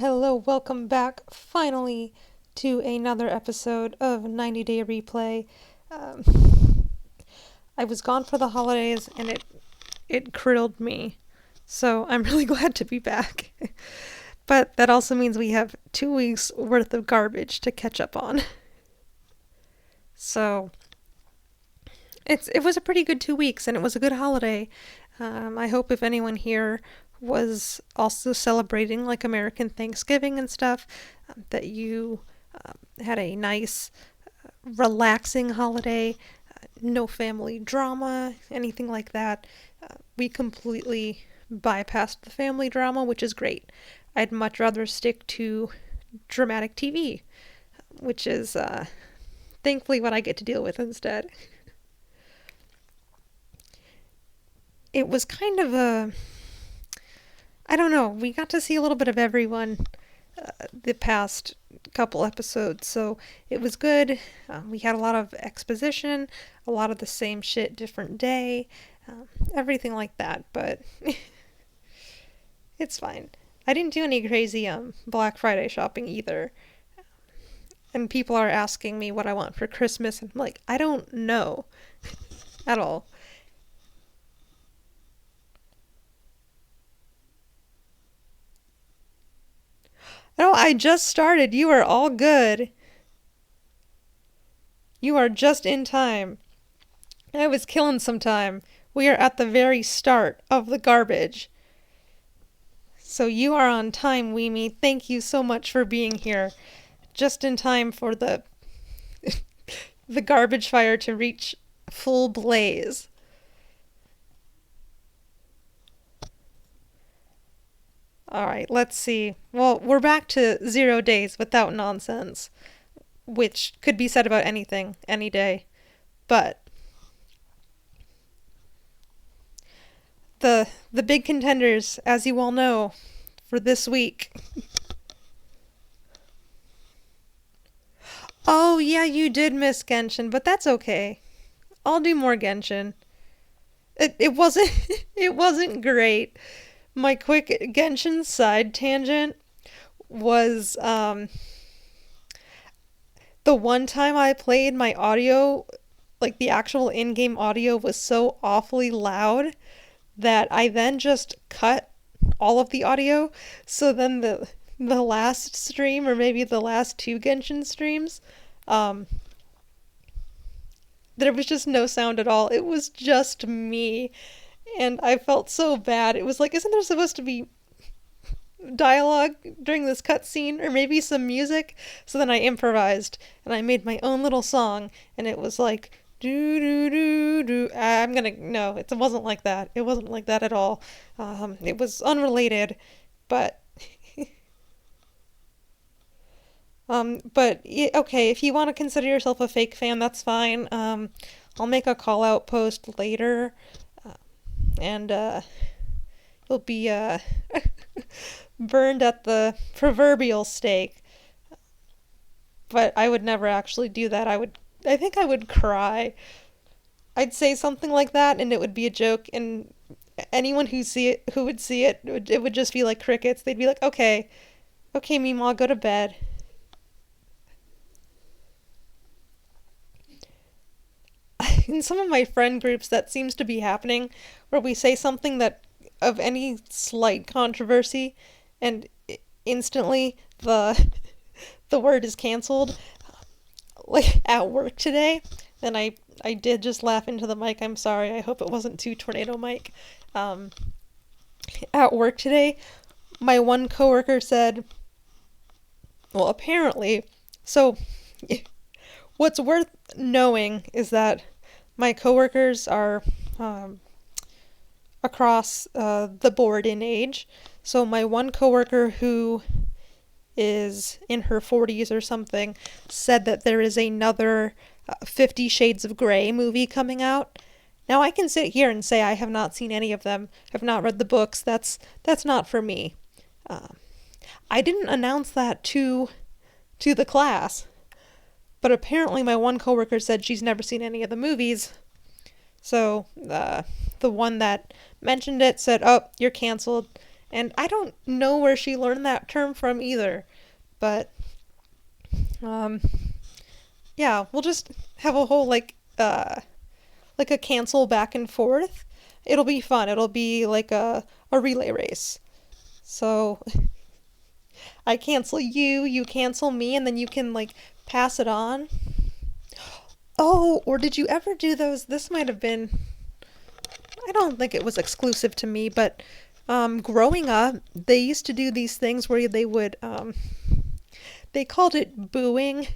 Hello, welcome back finally to another episode of 90 Day Replay. Um, I was gone for the holidays and it crippled me. So I'm really glad to be back. But that also means we have 2 weeks worth of garbage to catch up on. So it was a pretty good 2 weeks and it was a good holiday. I hope if anyone here was also celebrating like American Thanksgiving and stuff, that you had a nice, relaxing holiday, no family drama, anything like that. We completely bypassed the family drama, which is great. I'd much rather stick to dramatic TV, which is thankfully what I get to deal with instead. It was kind of a, I don't know, we got to see a little bit of everyone the past couple episodes, so it was good. We had a lot of exposition, a lot of the same shit, different day, everything like that, but it's fine. I didn't do any crazy Black Friday shopping either. And people are asking me what I want for Christmas, and I'm like, I don't know at all. No, I just started. You are all good. You are just in time. I was killing some time. We are at the very start of the garbage. So you are on time, Weemy. Thank you so much for being here. Just in time for the garbage fire to reach full blaze. All right, let's see. Well, we're back to 0 days without nonsense, which could be said about anything, any day. But the big contenders, as you all know, for this week. Oh yeah, you did miss Genshin, but that's okay. I'll do more Genshin. It wasn't it wasn't great. My quick Genshin side tangent was the one time I played my audio, like the actual in-game audio was so awfully loud that I then just cut all of the audio. So then the last stream, or maybe the last two Genshin streams, um there was just no sound at all. It was just me. And I felt so bad. It was like, isn't there supposed to be dialogue during this cutscene, or maybe some music? So then I improvised and I made my own little song, and it was like do do do do. I'm gonna no, it wasn't like that. It wasn't like that at all. It was unrelated, but okay. If you want to consider yourself a fake fan, that's fine. I'll make a call out post later, uh, and you'll be burned at the proverbial stake. But I would never actually do that. I think I would cry. I'd say something like that, and it would be a joke, and anyone who would see it, it would just be like crickets. They'd be like, okay, okay, Meemaw, go to bed. In some of my friend groups, that seems to be happening, where we say something that of any slight controversy, and instantly the word is canceled. Like at work today, and I did just laugh into the mic. I'm sorry. I hope it wasn't too tornado mic. Um, at work today, my one coworker said, well, apparently, so what's worth knowing is that my coworkers are across the board in age. So my one coworker who is in her 40s or something said that there is another 50 Shades of Grey movie coming out. Now I can sit here and say I have not seen any of them, have not read the books. That's not for me. Um, I didn't announce that to the class, but apparently my one coworker said she's never seen any of the movies. So the one that mentioned it said, "Oh, you're canceled," And I don't know where she learned that term from either. But um yeah, we'll just have a whole like a cancel back and forth. It'll be fun. It'll be like a relay race. So I cancel you, you cancel me, and then you can like pass it on. Oh, or did you ever do those? This might have been, I don't think it was exclusive to me, but growing up, they used to do these things where they would, they called it booing.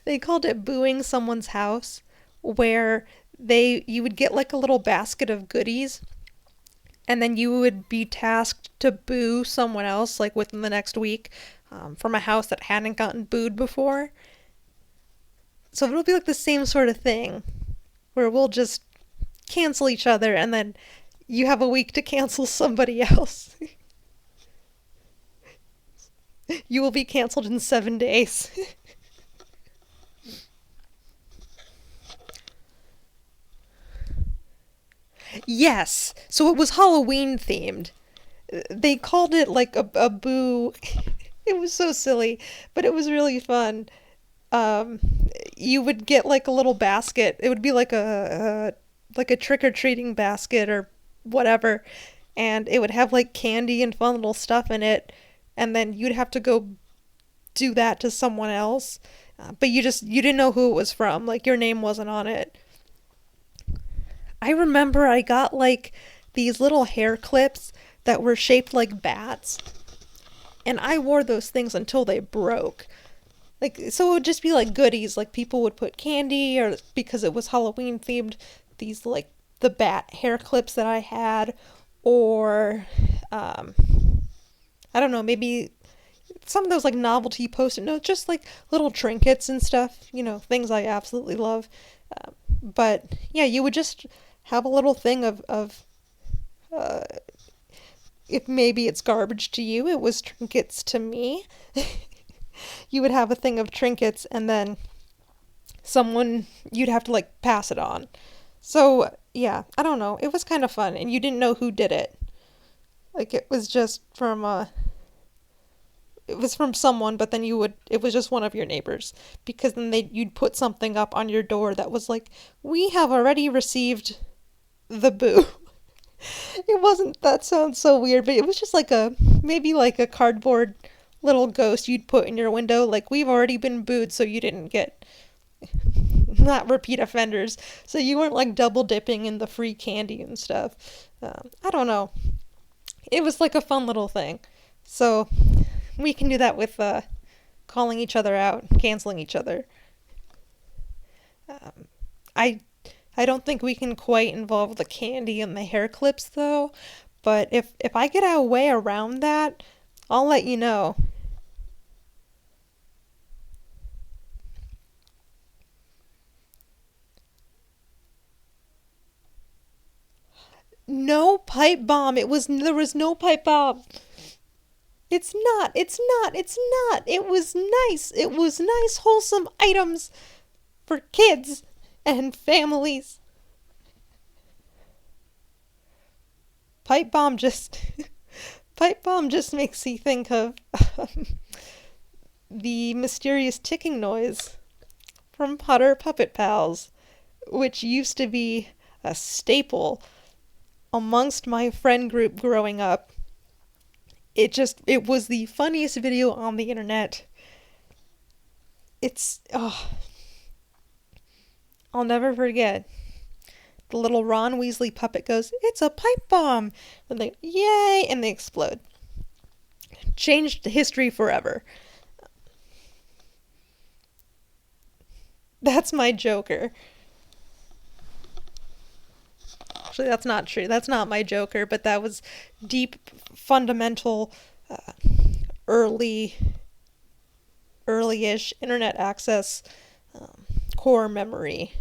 They called it booing someone's house, where you would get like a little basket of goodies, and then you would be tasked to boo someone else like within the next week, from a house that hadn't gotten booed before. So it'll be like the same sort of thing where we'll just cancel each other and then you have a week to cancel somebody else. You will be canceled in 7 days. Yes, so it was Halloween themed. They called it like a boo. It was so silly, but it was really fun. Um, you would get like a little basket. It would be like a trick or treating basket or whatever, and it would have like candy and fun little stuff in it, and then you'd have to go do that to someone else. But you didn't know who it was from. Like your name wasn't on it. I remember I got like these little hair clips that were shaped like bats, and I wore those things until they broke. Like, so it would just be like goodies. Like, people would put candy, or because it was Halloween themed, these like the bat hair clips that I had, or um, I don't know, maybe some of those like novelty post-it notes, just like little trinkets and stuff, things I absolutely love. But yeah, you would just have a little thing of uh, if maybe it's garbage to you, it was trinkets to me. You would have a thing of trinkets, and then you'd have to like pass it on. So yeah, I don't know. It was kind of fun, and you didn't know who did it. Like it was from someone, but then it was just one of your neighbors, because then you'd put something up on your door that was like, we have already received the boo. It wasn't, that sounds so weird, but it was just like maybe like a cardboard little ghost you'd put in your window, like, we've already been booed, so you didn't get, not repeat offenders, so you weren't like double dipping in the free candy and stuff. I don't know. It was like a fun little thing. So we can do that with calling each other out, canceling each other. Um, I I don't think we can quite involve the candy and the hair clips though. But if I get a way around that, I'll let you know. No pipe bomb. There was no pipe bomb. It's not. It's not. It's not. It was nice. It was nice, wholesome items for kids and families. Pipe bomb just pipe bomb just makes me think of the mysterious ticking noise from Potter Puppet Pals, which used to be a staple amongst my friend group growing up. It was the funniest video on the internet. I'll never forget. The little Ron Weasley puppet goes, "It's a pipe bomb!" And they, yay! And they explode. Changed history forever. That's my Joker. Actually, that's not true. That's not my Joker, but that was deep, fundamental, uh, early, early-ish internet access, core memory.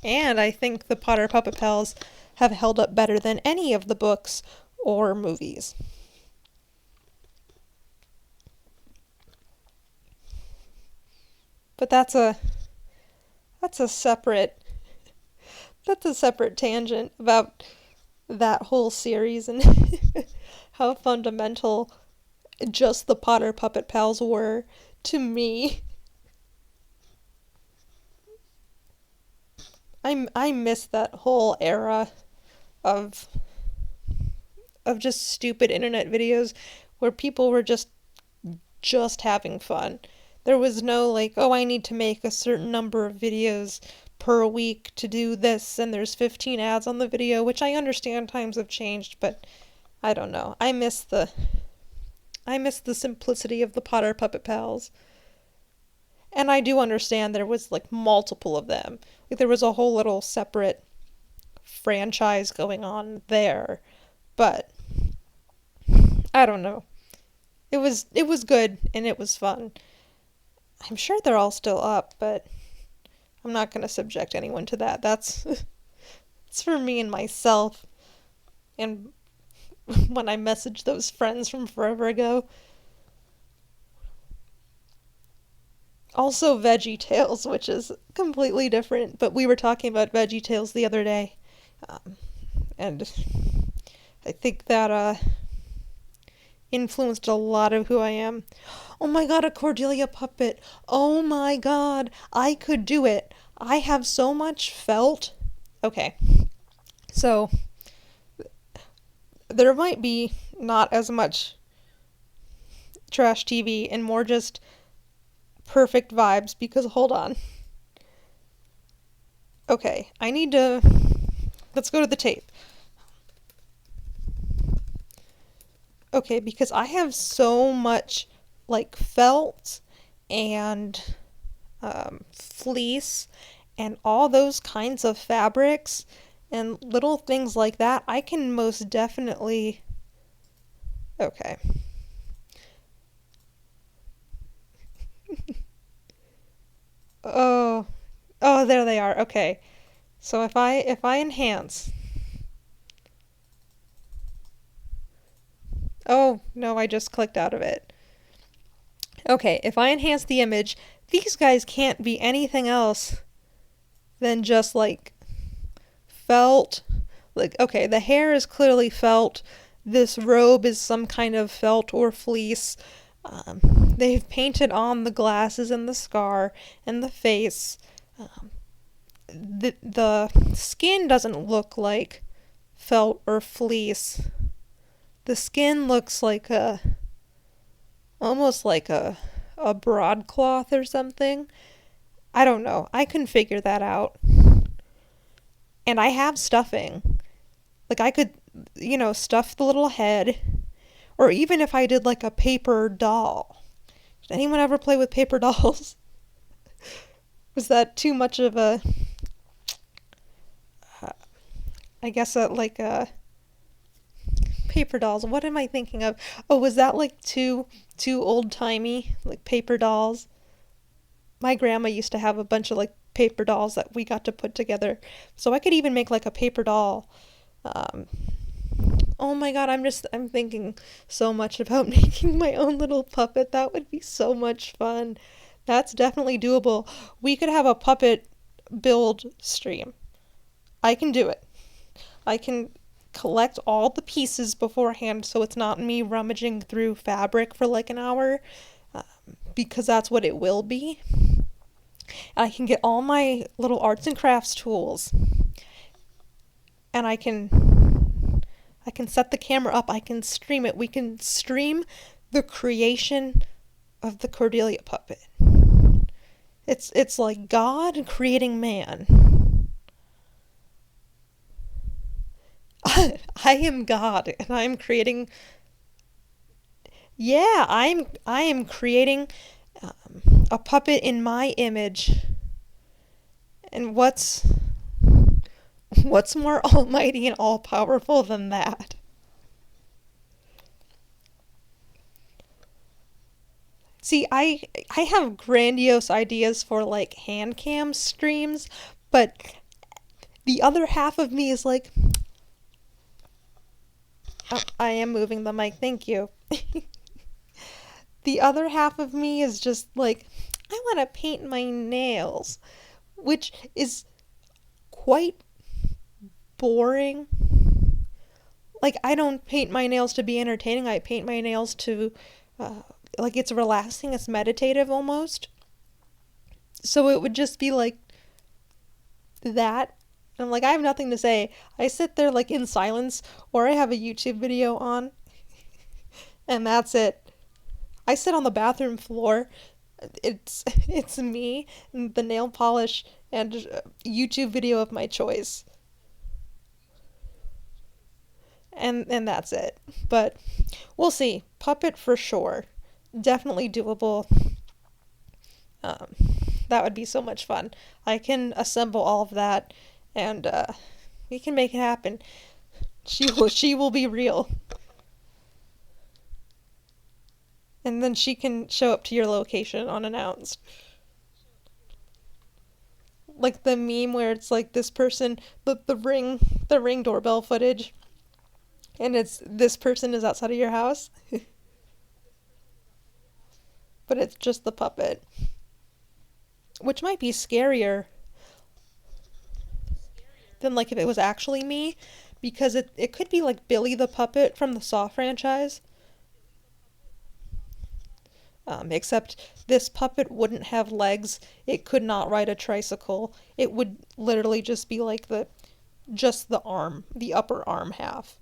And I think the Potter Puppet Pals have held up better than any of the books or movies. But that's a separate that's a separate tangent about that whole series and how fundamental just the Potter Puppet Pals were to me. I miss that whole era of just stupid internet videos where people were just having fun. There was no like, oh, I need to make a certain number of videos per week to do this, and there's 15 ads on the video, which I understand times have changed, but I don't know. I miss the simplicity of the Potter Puppet Pals. And I do understand there was like multiple of them. Like there was a whole little separate franchise going on there. But I don't know. It was good and it was fun. I'm sure they're all still up, but I'm not going to subject anyone to that. That's it's for me and myself. And when I message those friends from forever ago. Also Veggie Tales, which is completely different, but we were talking about Veggie Tales the other day. Um, and I think that influenced a lot of who I am. Oh my god, a Cordelia puppet. Oh my god, I could do it. I have so much felt. Okay, so there might be not as much trash TV and more just perfect vibes because hold on. Okay, I need to. Let's go to the tape. Okay, because I have so much like felt and fleece and all those kinds of fabrics and little things like that. I can most definitely. Okay. Oh, oh, there they are. Okay. So if I enhance. Oh, no, I just clicked out of it. Okay, if I enhance the image, these guys can't be anything else than just like felt. Like, okay, the hair is clearly felt. This robe is some kind of felt or fleece. Um, they've painted on the glasses and the scar and the face. Um, the skin doesn't look like felt or fleece. The skin looks like almost like a broadcloth or something. I don't know. I can figure that out. And I have stuffing. Like I could, stuff the little head. Or even if I did like a paper doll. Did anyone ever play with paper dolls? Was that too much of a, I guess, like a paper dolls? What am I thinking of? Oh, was that like too old-timey? Like paper dolls? My grandma used to have a bunch of like paper dolls that we got to put together. So I could even make like a paper doll. Um, oh my god, I'm thinking so much about making my own little puppet. That would be so much fun. That's definitely doable. We could have a puppet build stream. I can do it. I can collect all the pieces beforehand so it's not me rummaging through fabric for like an hour, because that's what it will be. And I can get all my little arts and crafts tools and I can set the camera up, I can stream it. We can stream the creation of the Cordelia puppet. It's like God creating man. I am God and I'm creating. Yeah, I am creating a puppet in my image. And what's more almighty and all powerful than that? See, I have grandiose ideas for like hand cam streams, but the other half of me is like, oh, I am moving the mic. Thank you. The other half of me is just like, I want to paint my nails, which is quite boring. Like, I don't paint my nails to be entertaining. I paint my nails to, uh, like, it's relaxing, it's meditative almost. So it would just be like that. And I'm like, I have nothing to say. I sit there, like, in silence, or I have a YouTube video on, and that's it. I sit on the bathroom floor. It's me, and the nail polish, and a YouTube video of my choice. And that's it. But we'll see. Puppet for sure. Definitely doable. Um, that would be so much fun. I can assemble all of that, and we can make it happen. She will be real, and then she can show up to your location unannounced. Like the meme where it's like this person, the ring doorbell footage, and it's this person is outside of your house, but it's just the puppet, which might be scarier than like if it was actually me, because it could be like Billy the Puppet from the Saw franchise. Except this puppet wouldn't have legs. It could not ride a tricycle. It would literally just be like the arm, the upper arm half.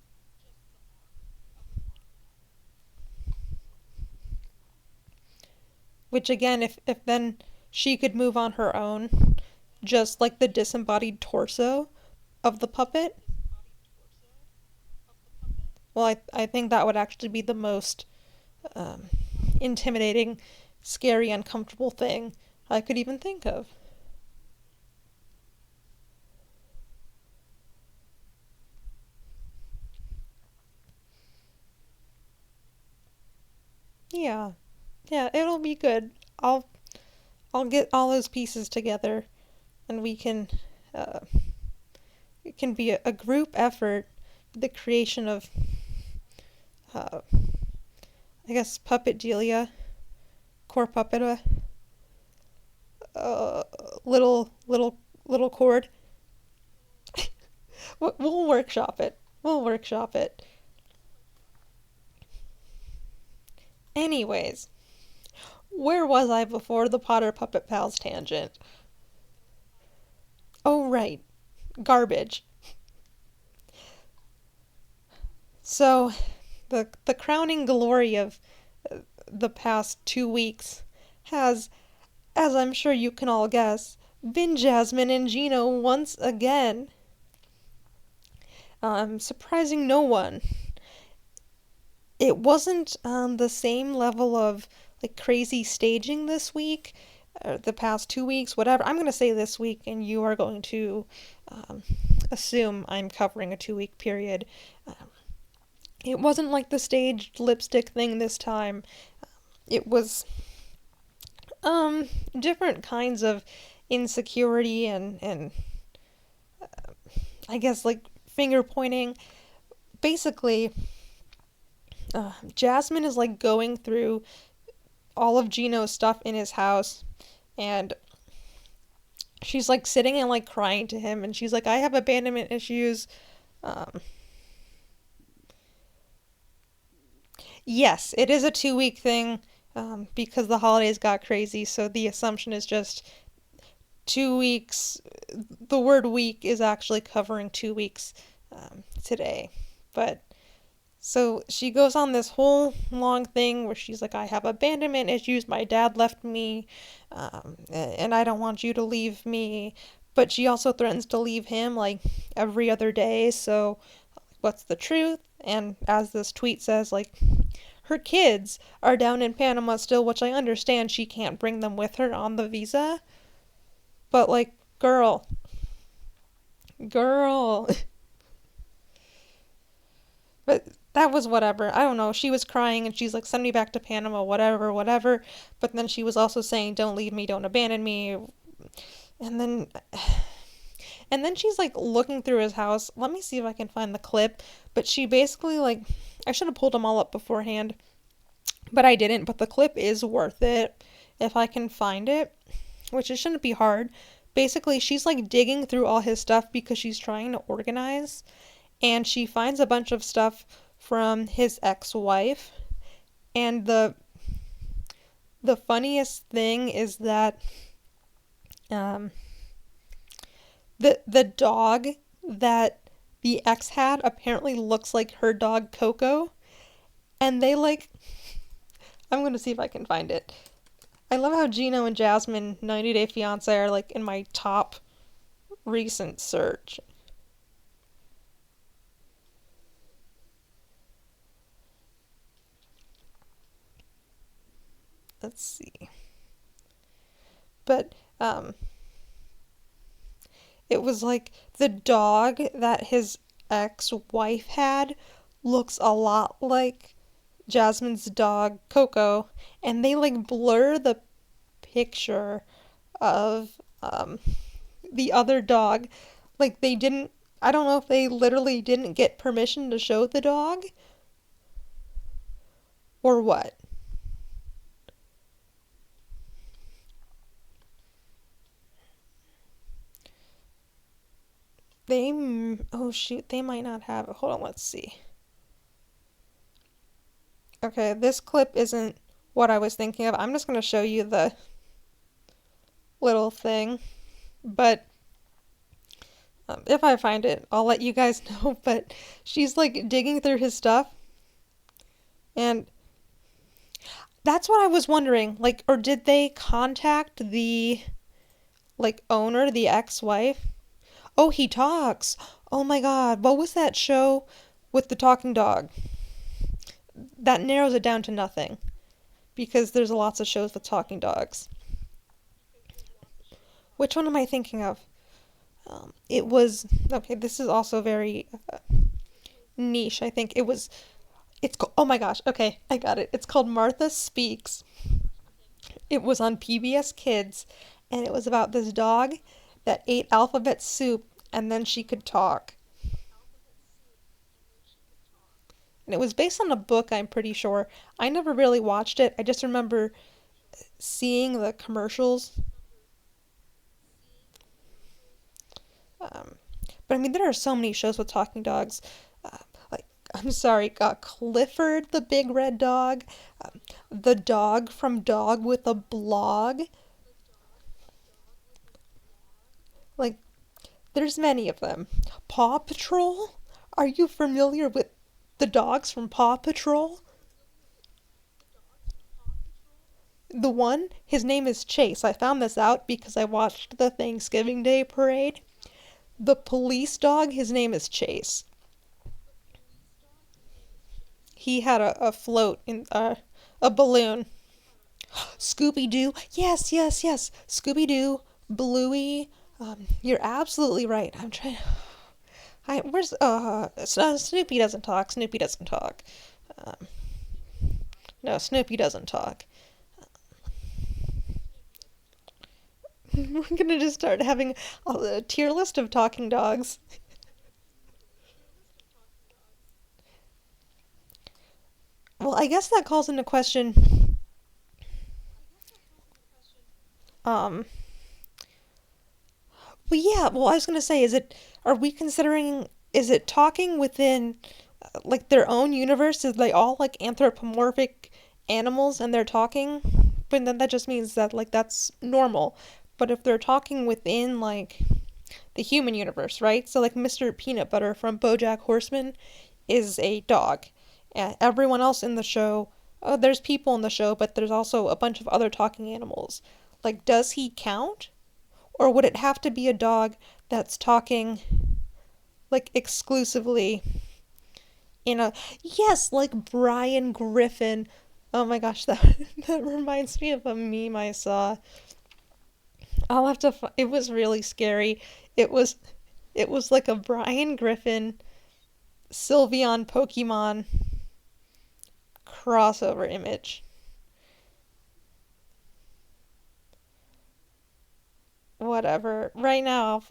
Which again, if then she could move on her own, just like the disembodied torso of the puppet, well, I think that would actually be the most um, intimidating, scary, uncomfortable thing I could even think of. Yeah, yeah, it'll be good. I'll get all those pieces together, and we can. Uh, it can be a group effort. The creation of, uh, I guess, Puppet Delia, Core Puppet, uh, little cord. We'll workshop it. We'll workshop it. Anyways, where was I before the Potter Puppet Pals tangent? Oh, right. Garbage. So, the crowning glory of the past 2 weeks has, as I'm sure you can all guess, been Jasmine and Gino once again. Surprising no one. It wasn't the same level of like crazy staging this week, the past 2 weeks, whatever. I'm gonna say this week, and you are going to um, assume I'm covering a 2 week period. Um, it wasn't like the staged lipstick thing this time. It was different kinds of insecurity and I guess like finger pointing. Basically, Jasmine is like going through all of Gino's stuff in his house, and she's like sitting and like crying to him, and she's like, I have abandonment issues. Um, yes, it is a 2 week thing, because the holidays got crazy, so the assumption is just 2 weeks. The word week is actually covering 2 weeks today. But so she goes on this whole long thing where she's like, I have abandonment issues. My dad left me, and I don't want you to leave me. But she also threatens to leave him like every other day. So, what's the truth? And as this tweet says, like, her kids are down in Panama still, which I understand she can't bring them with her on the visa. But, like, girl. But that was whatever. I don't know. She was crying and she's like, send me back to Panama, whatever, whatever. But then she was also saying, don't leave me, don't abandon me. And then. And then she's like looking through his house. Let me see if I can find the clip. But she basically, like. I should have pulled them all up beforehand. But I didn't. But the clip is worth it if I can find it. Which it shouldn't be hard. basically she's like digging through all his stuff because she's trying to organize, and she finds a bunch of stuff from his ex-wife. And the funniest thing is that um the dog that the ex had apparently looks like her dog Coco, and they like, I'm going to see if I can find it. I love how Gino and Jasmine 90 Day Fiancé are like in my top recent search. Let's see. But it was like the dog that his ex-wife had looks a lot like Jasmine's dog Coco, and they like blur the picture of the other dog. Like they didn't, I don't know if they literally didn't get permission to show the dog or what. They, oh shoot, they might not have it. Hold on, let's see. Okay, this clip isn't what I was thinking of. I'm just going to show you the little thing. But if I find it, I'll let you guys know. But she's like digging through his stuff. And that's what I was wondering. Like, or did they contact the like owner, the ex-wife? Oh, he talks. Oh my God. What was that show with the talking dog? That narrows it down to nothing because there's lots of shows with talking dogs. Which one am I thinking of? It was okay. This is also very niche. I think it was. It's oh my gosh. Okay, I got it. It's called Martha Speaks. It was on PBS Kids, and it was about this dog that ate alphabet soup and then she could talk. And it was based on a book, I'm pretty sure. I never really watched it. I just remember seeing the commercials. Um, but I mean, there are so many shows with talking dogs. Uh, like, I'm sorry, Clifford the Big Red Dog, the dog from Dog with a Blog. Like, there's many of them. Paw Patrol? Are you familiar with the dogs from Paw Patrol? The one, his name is Chase. I found this out because I watched the Thanksgiving Day parade. The police dog, his name is Chase. He had a float in a balloon. Scooby Doo, yes, yes, yes. Scooby Doo, Bluey. You're absolutely right. I'm trying. Where's Snoopy doesn't talk. Snoopy doesn't talk. Um, no, Snoopy doesn't talk. We're gonna just start having a tier list of talking dogs. Well, I guess that calls into question. Um, well, yeah. Well, I was gonna say, is it? Are we considering? Is it talking within like their own universe? Is they all like anthropomorphic animals and they're talking? But then that just means that like that's normal. But if they're talking within like the human universe, right? So like Mr. Peanut Butter from BoJack Horseman is a dog. And everyone else in the show, there's people in the show, but there's also a bunch of other talking animals. Like, does he count? Or would it have to be a dog that's talking, like, exclusively in a. Yes, like Brian Griffin. Oh my gosh, that, that reminds me of a meme I saw. I'll have to. It was really scary. It was. It was like a Brian Griffin, Sylveon Pokemon crossover image. Whatever. Right now,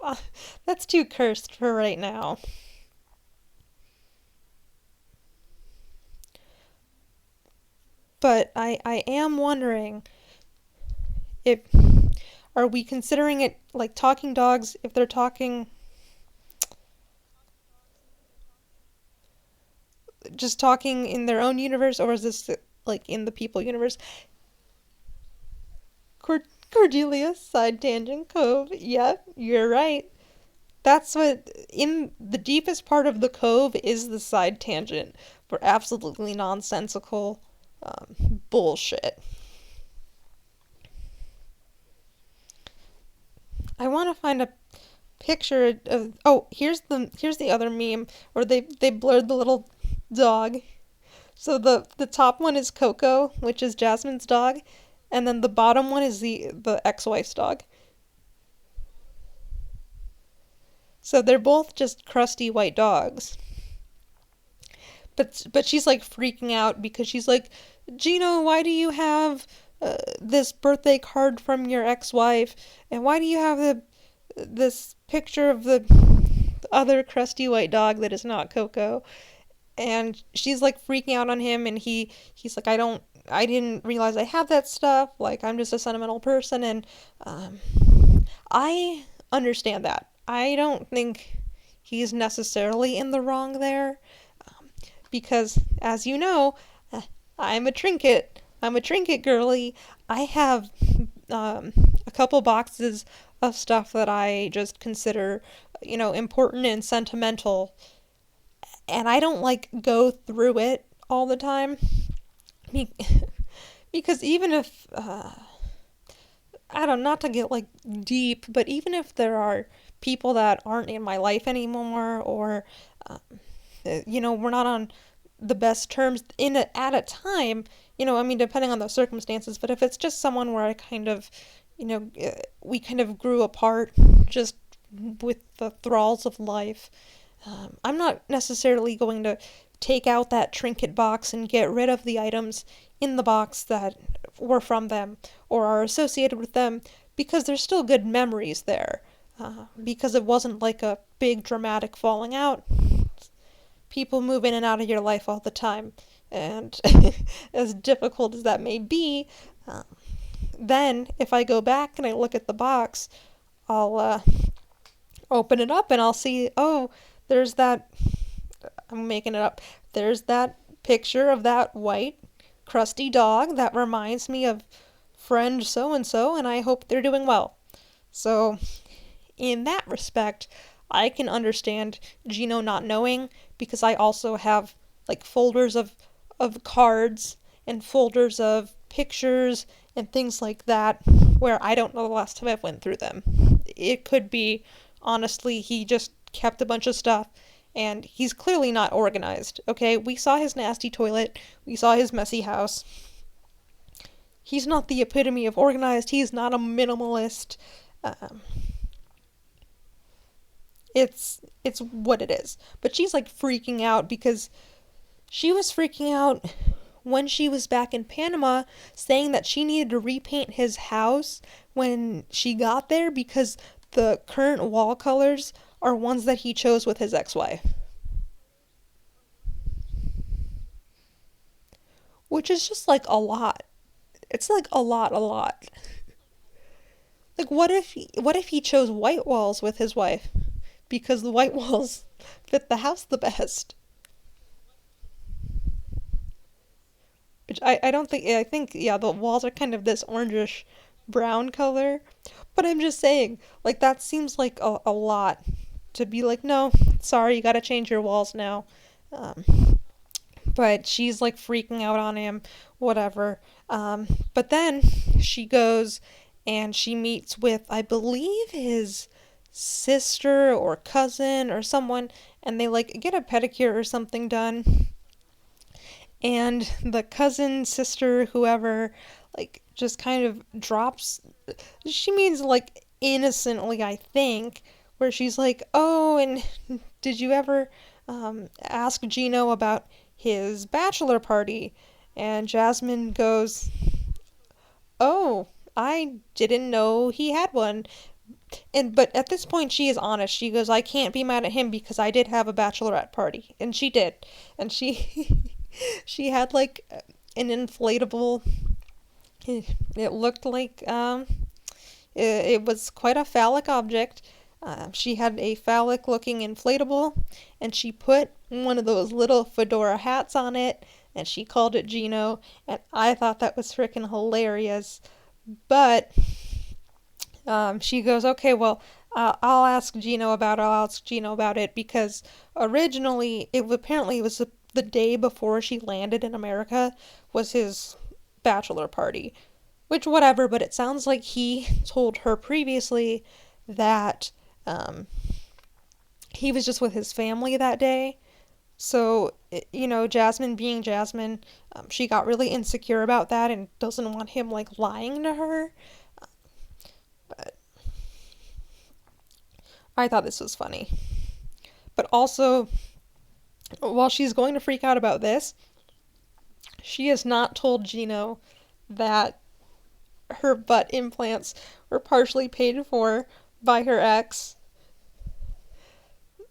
that's too cursed for right now. But I am wondering if Are we considering it like talking dogs if they're talking, just talking in their own universe, or is this like in the people universe? Cordelia, side tangent cove. Yep, you're right. That's what, in the deepest part of the cove is the side tangent for absolutely nonsensical bullshit. I want to find a picture of. Oh, here's the other meme where they blurred the little dog. So the top one is Coco, which is Jasmine's dog, and then the bottom one is the ex-wife's dog. So they're both just crusty white dogs. But she's like freaking out because she's like, Gino, why do you have this birthday card from your ex-wife, and why do you have this picture of the other crusty white dog that is not Coco? And she's like freaking out on him, and he's like, I didn't realize I had that stuff. Like, I'm just a sentimental person, and um, I understand that. I don't think he's necessarily in the wrong there, because, as you know, uh, I'm a trinket. I'm a trinket girly. I have um, a couple boxes of stuff that I just consider, important and sentimental, and I don't like go through it all the time. Because even if I don't, not to get like deep, but even if there are people that aren't in my life anymore, or um, we're not on the best terms at a time, I mean, depending on the circumstances, but if it's just someone where I kind of, we kind of grew apart just with the thralls of life, I'm not necessarily going to take out that trinket box and get rid of the items in the box that were from them or are associated with them, because there's still good memories there. Because it wasn't like a big dramatic falling out. People move in and out of your life all the time. And as difficult as that may be, uh, then if I go back and I look at the box, I'll open it up and I'll see, oh, there's that, I'm making it up, there's that picture of that white, crusty dog that reminds me of friend so and so, and I hope they're doing well. So, in that respect, I can understand Gino not knowing, because I also have like folders of cards and folders of pictures and things like that where I don't know the last time I've went through them. It could be, honestly, he just kept a bunch of stuff and he's clearly not organized. Okay, we saw his nasty toilet, we saw his messy house. He's not the epitome of organized, he's not a minimalist. Um, it's what it is. But she's like freaking out because she was freaking out when she was back in Panama, saying that she needed to repaint his house when she got there because the current wall colors are ones that he chose with his ex-wife. Which is just like a lot. It's like a lot. Like what if he chose white walls with his wife because the white walls fit the house the best? Which I don't think, I think, yeah, the walls are kind of this orangish brown color. But I'm just saying, like, that seems like a lot to be like, no, sorry, you gotta change your walls now. But she's like freaking out on him, whatever. But then she goes and she meets with, I believe, his sister or cousin or someone, and they like get a pedicure or something done. And the cousin, sister, whoever, like, just kind of drops. She means, like, innocently, I think, where she's like, oh, and did you ever ask Gino about his bachelor party? And Jasmine goes, oh, I didn't know he had one. But at this point she is honest. She goes, I can't be mad at him because I did have a bachelorette party. And she did. And she she had like an inflatable, it looked like It was quite a phallic object. She had a phallic looking inflatable, and she put one of those little fedora hats on it, and she called it Gino, and I thought that was freaking hilarious. But she goes, okay, well, I'll ask Gino about it. I'll ask Gino about it because originally apparently it was the day before she landed in America was his bachelor party, which whatever. But it sounds like he told her previously that he was just with his family that day. So, Jasmine being Jasmine, she got really insecure about that and doesn't want him like lying to her. But I thought this was funny. But also, while she's going to freak out about this, she has not told Gino that her butt implants were partially paid for by her ex.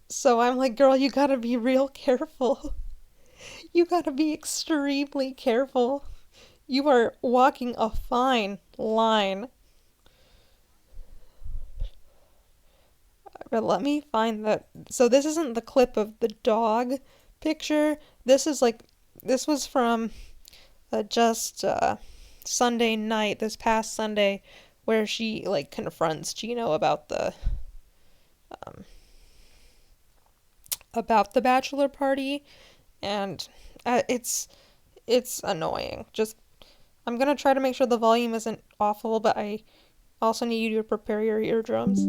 So I'm like, girl, you gotta be real careful. You gotta be extremely careful. You are walking a fine line. But let me find that. So this isn't the clip of the dog picture. This was from just Sunday night, this past Sunday, where she like confronts Gino um, about the bachelor party, and it's annoying. Just I'm gonna try to make sure the volume isn't awful, but I also need you to prepare your eardrums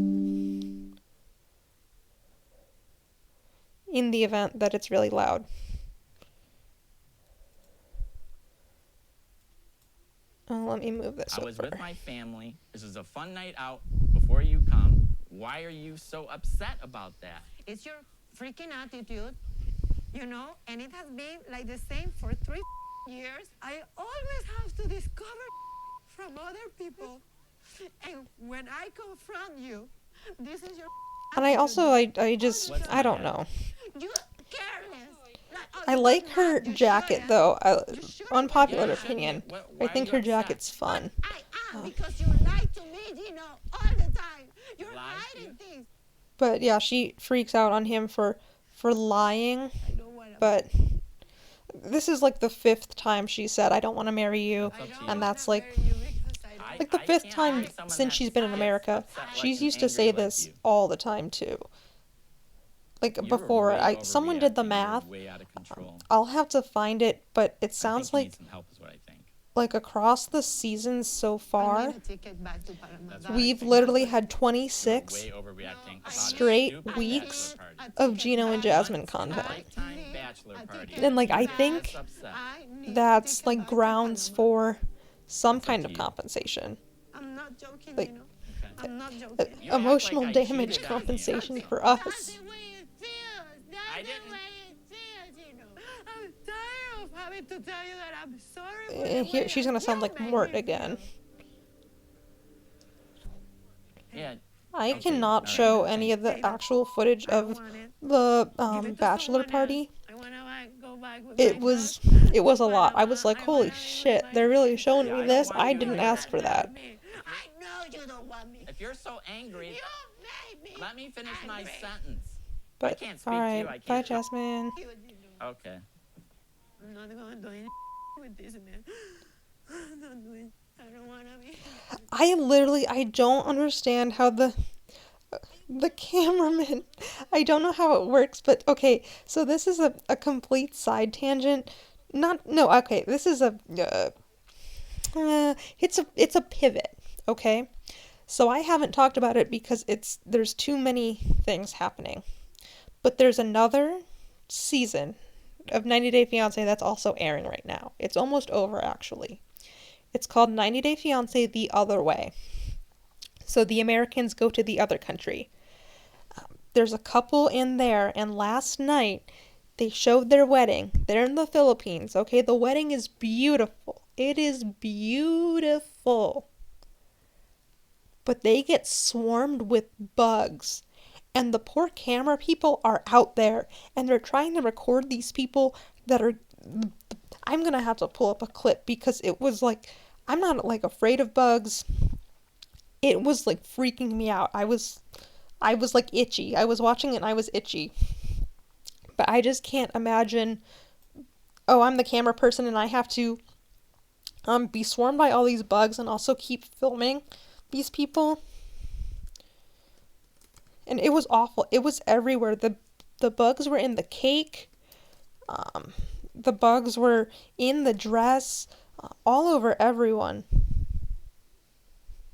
in the event that it's really loud. Let me move this over. I was with my family. This is a fun night out before you come. Why are you so upset about that? It's your freaking attitude, and it has been like the same for 3 years. I always have to discover from other people. And when I confront you, this is your And I also, I just, I don't know. You careless. I like her jacket, though. Unpopular opinion. I think her jacket's fun. I am because you lie to me, all the time. You're hiding things. But yeah, she freaks out on him for lying. But this is like the 5th time she said, I don't want to marry you. And that's like the 5th time since she's been in America. She's used to say this all the time, too. Like before, someone did the math. I'll have to find it, but it sounds like across the seasons so far, we've literally had 26 straight weeks of Gino and Jasmine content. And like I think that's like grounds for some kind of compensation. I'm not joking, Like I'm not joking. emotional damage compensation for us. That's the way it feels. That's the way it feels, I'm tired of having to tell you that I'm sorry for the Here way she's that gonna sound you like make Mort me again. Yeah. I Okay, cannot alright, show thanks. any of the actual footage I of want it. the Give it to bachelor someone party. else. I wanna go back with It my was dog. it was a lot. I was like, I holy wanna be shit, with they're my really kids. showing Yeah, me I don't this. want I you to didn't do ask for that. I know you don't want me. If you're so angry, You made me. let me finish my angry. sentence. I But can't speak to you. I alright, can't. bye Jasmine. See what you do. Okay. I'm not going to do anything with this man. I'm not doing. I don't want to be. I don't understand how the cameraman, I don't know how it works, but okay, so this is a complete side tangent. Okay, this is it's a pivot, okay? So I haven't talked about it because there's too many things happening. But there's another season of 90 Day Fiancé that's also airing right now. It's almost over, actually. It's called 90 Day Fiancé The Other Way. So the Americans go to the other country. There's a couple in there, and last night they showed their wedding. They're in the Philippines, okay? The wedding is beautiful. It is beautiful. But they get swarmed with bugs. And the poor camera people are out there, and they're trying to record these people that are... I'm gonna have to pull up a clip because it was like... I'm not, like, afraid of bugs. it was like freaking me out. I was like itchy. I was watching it and I was itchy. But I just can't imagine, oh, I'm the camera person and I have to be swarmed by all these bugs and also keep filming these people. And it was awful. It was everywhere. The bugs were in the cake. The bugs were in the dress, all over everyone.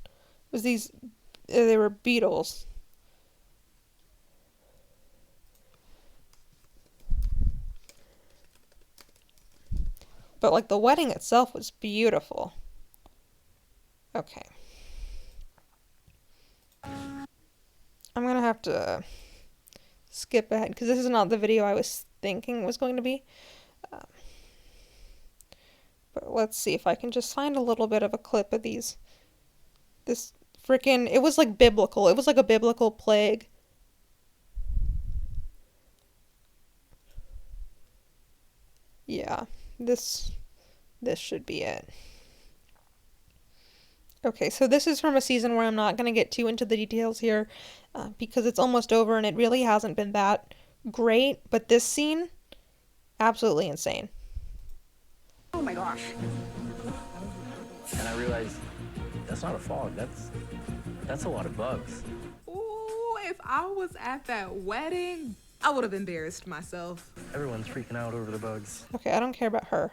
It was these, they were beetles. But like the wedding itself was beautiful. Okay. I'm gonna have to skip ahead because this is not the video I was thinking was going to be. But let's see if I can just find a little bit of a clip of these. This freaking, it was like biblical. It was like a biblical plague. Yeah, this should be it. Okay, so this is from a season where I'm not going to get too into the details here because it's almost over and it really hasn't been that great, but this scene, absolutely insane. Oh my gosh. And I realized that's not a fog, that's a lot of bugs. Ooh, if I was at that wedding, I would have embarrassed myself. Everyone's freaking out over the bugs. Okay, I don't care about her.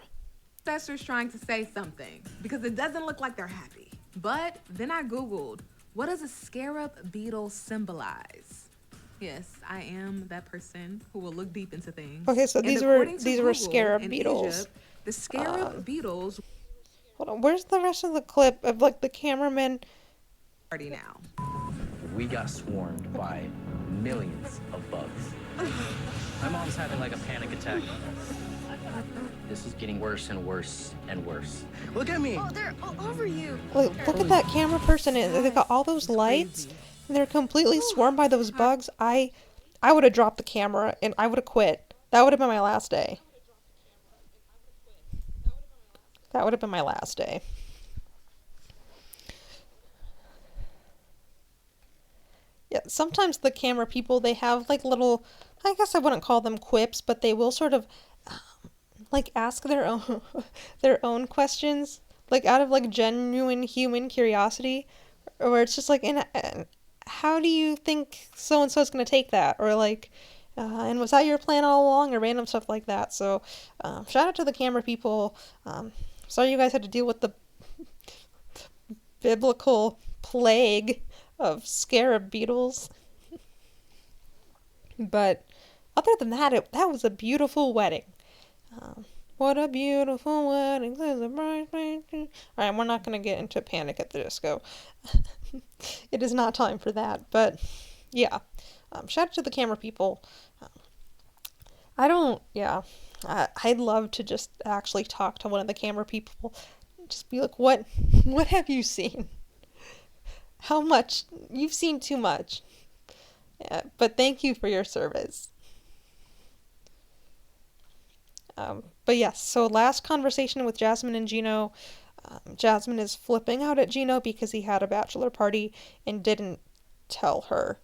Professor's trying to say something because it doesn't look like they're happy. But then I Googled, what does a scarab beetle symbolize? Yes, I am that person who will look deep into things. Okay, so And these were according to Google, scarab in beetles. Egypt, the scarab beetles Hold on, where's the rest of the clip of like the cameraman? party now. We got swarmed by millions of bugs. My mom's having like a panic attack. This is getting worse and worse and worse. Look at me! Oh, they're all over you. Like, look at that camera person in. They got all those lights, and they're completely swarmed by those bugs. I would have dropped the camera and I would have quit. That would have been my last day. That would have been my last day. Yeah, sometimes the camera people, they have like little, I guess I wouldn't call them quips, but they will sort of like ask their own their own questions, like out of like genuine human curiosity, or it's just like, how do you think so and so is going to take that, or like, and was that your plan all along, or random stuff like that. So shout out to the camera people. Sorry you guys had to deal with the biblical plague of scarab beetles. But other than that, that was a beautiful wedding. What a beautiful wedding. Alright, we're not going to get into Panic at the Disco. It is not time for that. But yeah, shout out to the camera people. I'd love to just actually talk to one of the camera people. Just be like, what have you seen? How much? You've seen too much. Yeah, but thank you for your service. But yes, so last conversation with Jasmine and Gino. Jasmine is flipping out at Gino because he had a bachelor party and didn't tell her.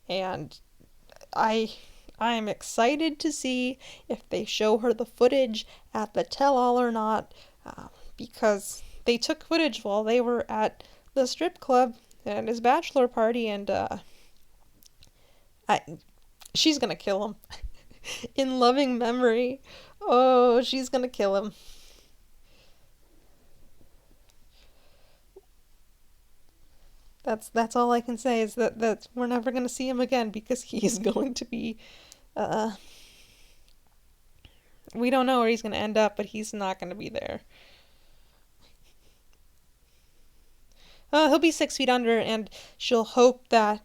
And I'm excited to see if they show her the footage at the tell-all or not, because they took footage while they were at the strip club and his bachelor party, and she's gonna kill him. In loving memory. Oh, she's gonna kill him. That's all I can say is that we're never gonna see him again because he is going to be we don't know where he's gonna end up, but he's not gonna be there. He'll be 6 feet under, and she'll hope that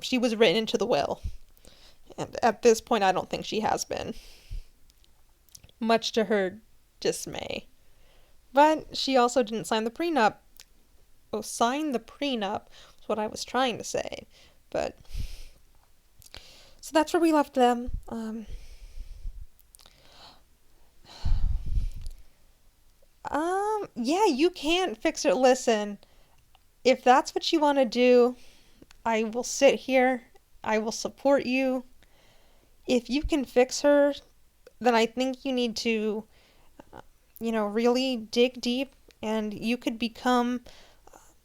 she was written into the will. And at this point, I don't think she has been. Much to her dismay. But she also didn't sign the prenup. Oh, sign the prenup was what I was trying to say. But so that's where we left them. Yeah, you can't fix it. Listen, If that's what you want to do, I will sit here. I will support you. If you can fix her, then I think you need to, really dig deep, and you could become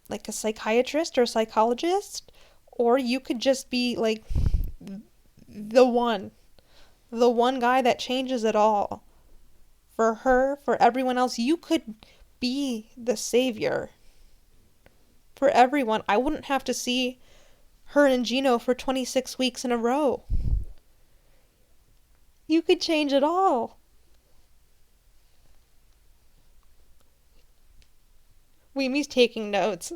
like a psychiatrist or a psychologist, or you could just be like the one, the one guy that changes it all. For her, for everyone else, you could be the savior for everyone. I wouldn't have to see her and Gino for 26 weeks in a row. You could change it all. Weemi's taking notes.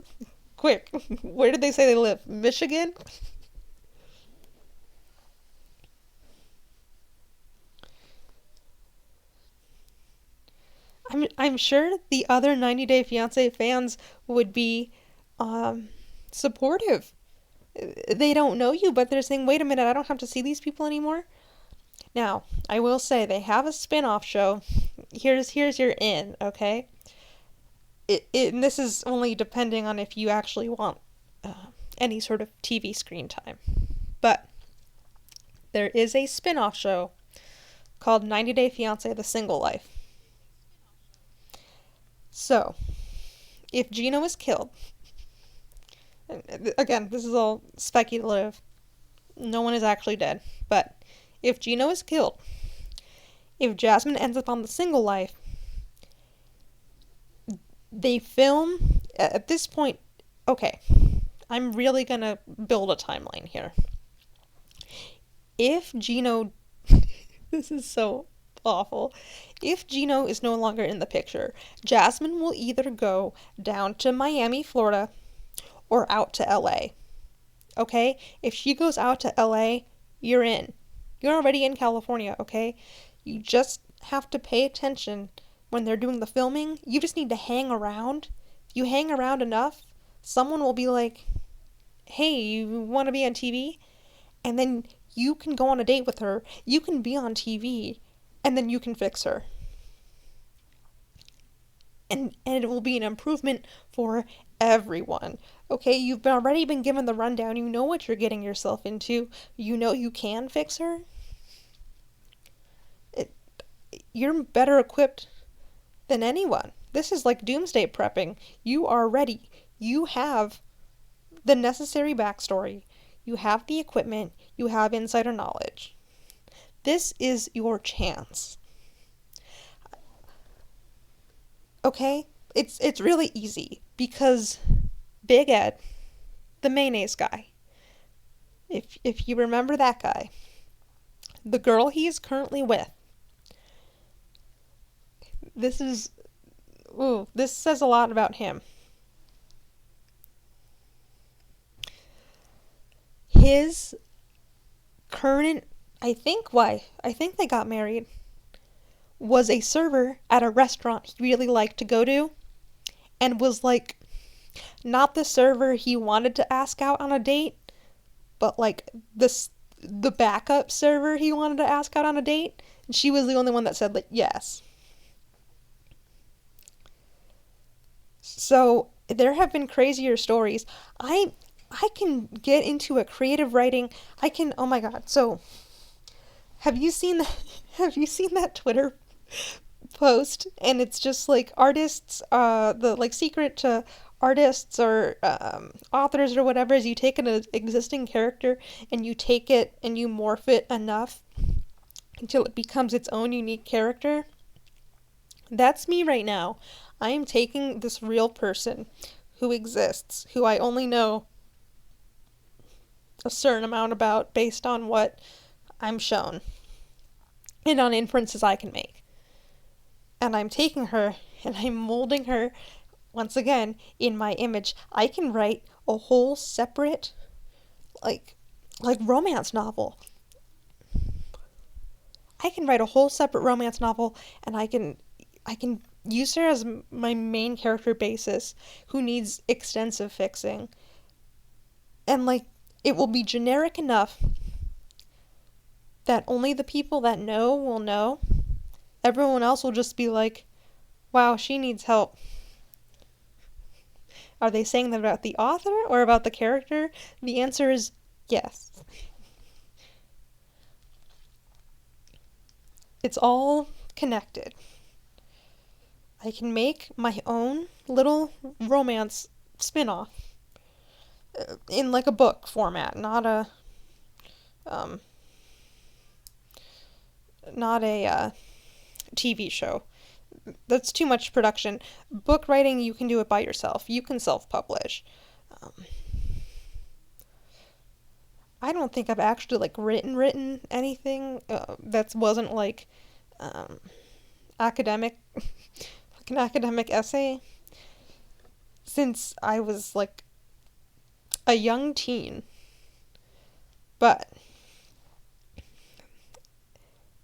Quick, where did they say they live? Michigan? I'm sure the other 90 Day Fiancé fans would be supportive. They don't know you, but they're saying, wait a minute, I don't have to see these people anymore. Now, I will say they have a spin-off show. Here's your in, okay? And this is only depending on if you actually want any sort of TV screen time. But there is a spin-off show called 90 Day Fiancé: The Single Life. So, if Gino is killed, again, this is all speculative. No one is actually dead. But if Gino is killed, if Jasmine ends up on the single life, they film, at this point, okay, I'm really gonna build a timeline here. If Gino, this is so awful. If Gino is no longer in the picture, Jasmine will either go down to Miami, Florida, or out to LA. Okay? If she goes out to LA, you're in. You're already in California, okay? You just have to pay attention when they're doing the filming. You just need to hang around. If you hang around enough, someone will be like, hey, you want to be on TV? And then you can go on a date with her. You can be on TV. And then you can fix her. And it will be an improvement for everyone. Okay, you've already been given the rundown. You know what you're getting yourself into. You know you can fix her. You're better equipped than anyone. This is like doomsday prepping. You are ready. You have the necessary backstory. You have the equipment. You have insider knowledge. This is your chance. Okay? It's really easy because Big Ed, the mayonnaise guy, if you remember that guy, the girl he is currently with, this says a lot about him. His current, I think they got married, was a server at a restaurant he really liked to go to, and was like, not the server he wanted to ask out on a date, but like the backup server he wanted to ask out on a date, and she was the only one that said like yes. So there have been crazier stories. I can get into a creative writing. Oh my god. So have you seen that Twitter post? And it's just like artists, the like secret to artists or authors or whatever is you take an existing character and you take it and you morph it enough until it becomes its own unique character. That's me right now. I am taking this real person who exists, who I only know a certain amount about based on what I'm shown and on inferences I can make. And I'm taking her and I'm molding her once again in my image. I can write a whole separate like romance novel. I can write a whole separate romance novel, and I can use her as my main character basis who needs extensive fixing. And like it will be generic enough that only the people that know will know. Everyone else will just be like, wow, she needs help. Are they saying that about the author or about the character? The answer is yes. It's all connected. I can make my own little romance spin-off in like a book format, um, not a TV show. That's too much production. Book writing, you can do it by yourself. You can self-publish. Um, I don't think I've actually like written anything that wasn't like academic, like an academic essay, since I was like a young teen. But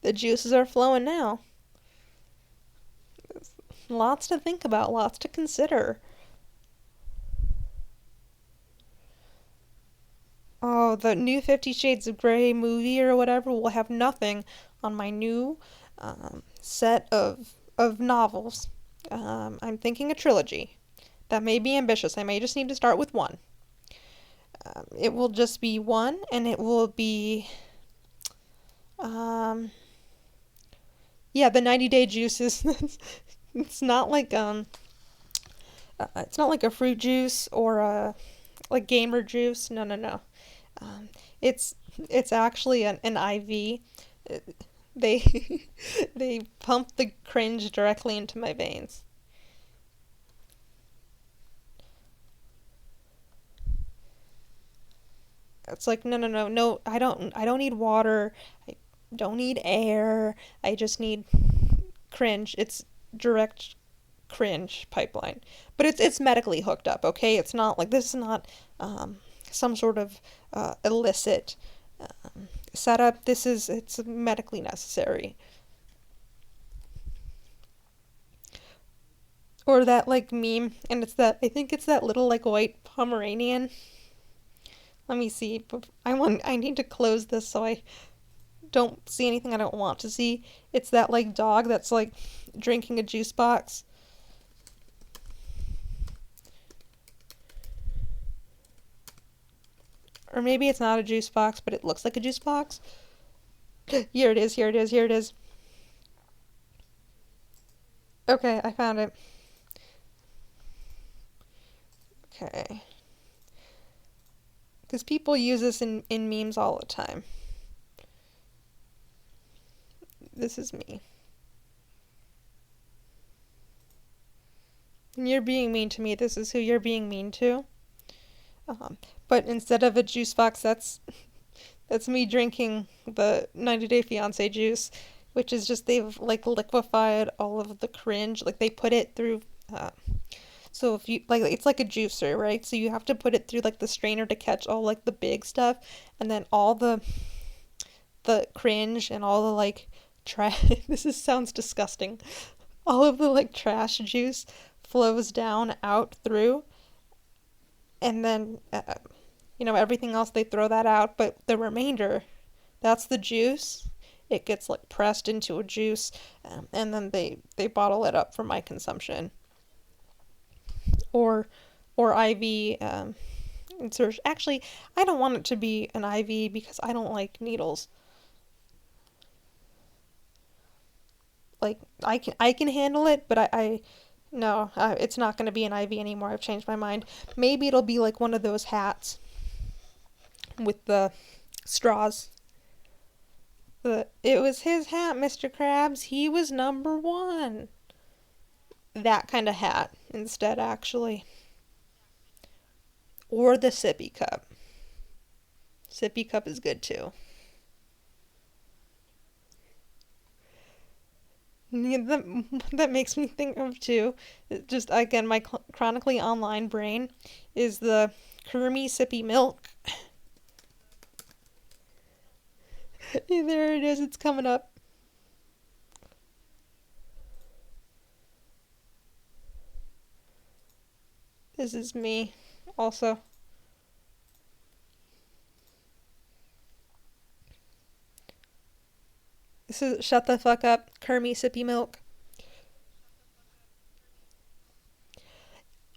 the juices are flowing now. Lots to think about, lots to consider. Oh, the new 50 Shades of Grey movie or whatever will have nothing on my new set of novels. I'm thinking a trilogy. That may be ambitious. I may just need to start with one. It will just be one, and it will be, yeah, the 90-day juices. It's not like it's not like a fruit juice or a like gamer juice. No, no, no. Um, it's actually an IV. They they pump the cringe directly into my veins. It's like no, no, no, no. I don't need water. I don't need air. I just need cringe. It's direct cringe pipeline. But it's medically hooked up, okay? It's not like this is not some sort of illicit setup. It's medically necessary. Or that like meme, and I think it's that little like white Pomeranian. Let me see. I need to close this so I don't see anything I don't want to see. It's that like dog that's like drinking a juice box. Or maybe it's not a juice box, but it looks like a juice box. Here it is, here it is, here it is. Okay, I found it. Okay. Because people use this in memes all the time. This is me. When you're being mean to me, this is who you're being mean to. But instead of a juice box, that's me drinking the 90 Day Fiancé juice, which is just they've like liquefied all of the cringe. Like they put it through. So if you like, it's like a juicer, right? So you have to put it through like the strainer to catch all like the big stuff, and then all the cringe and all the like trash. Sounds disgusting. All of the like trash juice flows down out through, and then everything else they throw that out, but the remainder, that's the juice. It gets like pressed into a juice, and then they bottle it up for my consumption. Or IV insertion. Actually, I don't want it to be an IV because I don't like needles. Like I can handle it, but I no, it's not going to be an IV anymore. I've changed my mind. Maybe it'll be like one of those hats with the straws. It was his hat, Mr. Krabs. He was number one. That kind of hat instead, actually. Or the sippy cup. Sippy cup is good too. Yeah, that makes me think of too, just again, my chronically online brain is the Kermie sippy milk. There it is, it's coming up. This is me, also. This is Shut the Fuck Up, Kermie Sippy Milk.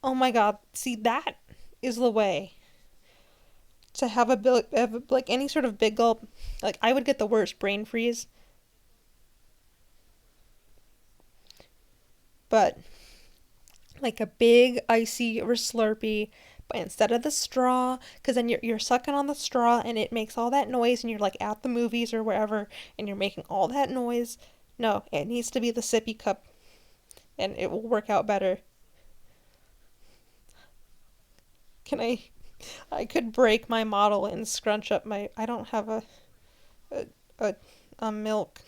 Oh my god, see, that is the way to have like any sort of big gulp. Like, I would get the worst brain freeze, but like a big icy or Slurpee, but instead of the straw, because then you're sucking on the straw and it makes all that noise, and you're like at the movies or wherever, and you're making all that noise. No, it needs to be the sippy cup, and it will work out better. Can I could break my model and scrunch up my. I don't have a, a, a milk.